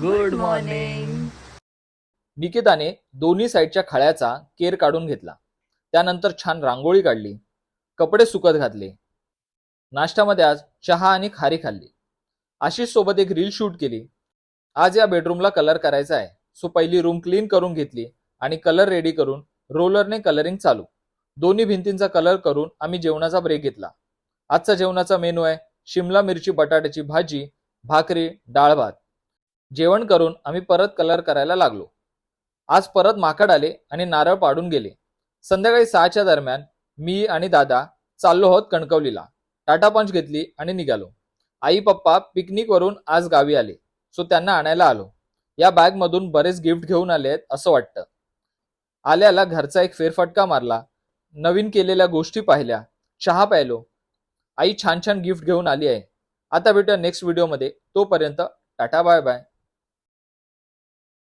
Good morning. निकिताने दोन्ही साईडच्या खळ्याचा केर काढून घेतला. त्यानंतर छान रांगोळी काढली, कपडे सुकत घातले. नाश्त्यामध्ये आज चहा आणि खारी खाल्ली. आशिष सोबत एक रील शूट केली. आज या बेडरूमला कलर करायचा आहे, सो पहिली रूम क्लीन करून घेतली आणि कलर रेडी करून रोलरने कलरिंग चालू. दोन्ही भिंतींचा कलर करून आम्ही जेवणाचा ब्रेक घेतला. आजचा जेवणाचा मेनू आहे शिमला मिरची बटाट्याची भाजी, भाकरी, डाळ भात. जेवण करून आम्ही परत कलर करायला लागलो. आज परत माकड आले आणि नारळ पाडून गेले. संध्याकाळी 6च्या दरम्यान मी आणि दादा चाललो आहोत कणकवलीला. टाटा पंच घेतली आणि निघालो. आई पप्पा पिकनिक वरून आज गावी आले, सो त्यांना आणायला आलो. या बॅग मधून बरेच गिफ्ट घेऊन आले आहेत असं वाटतं. आल्याला घरचा एक फेरफटका मारला, नवीन केलेल्या गोष्टी पाहिल्या, चहा प्यायलो. आई छान छान गिफ्ट घेऊन आली आहे. आता भेटूया नेक्स्ट व्हिडिओमध्ये. तोपर्यंत टाटा बाय बाय.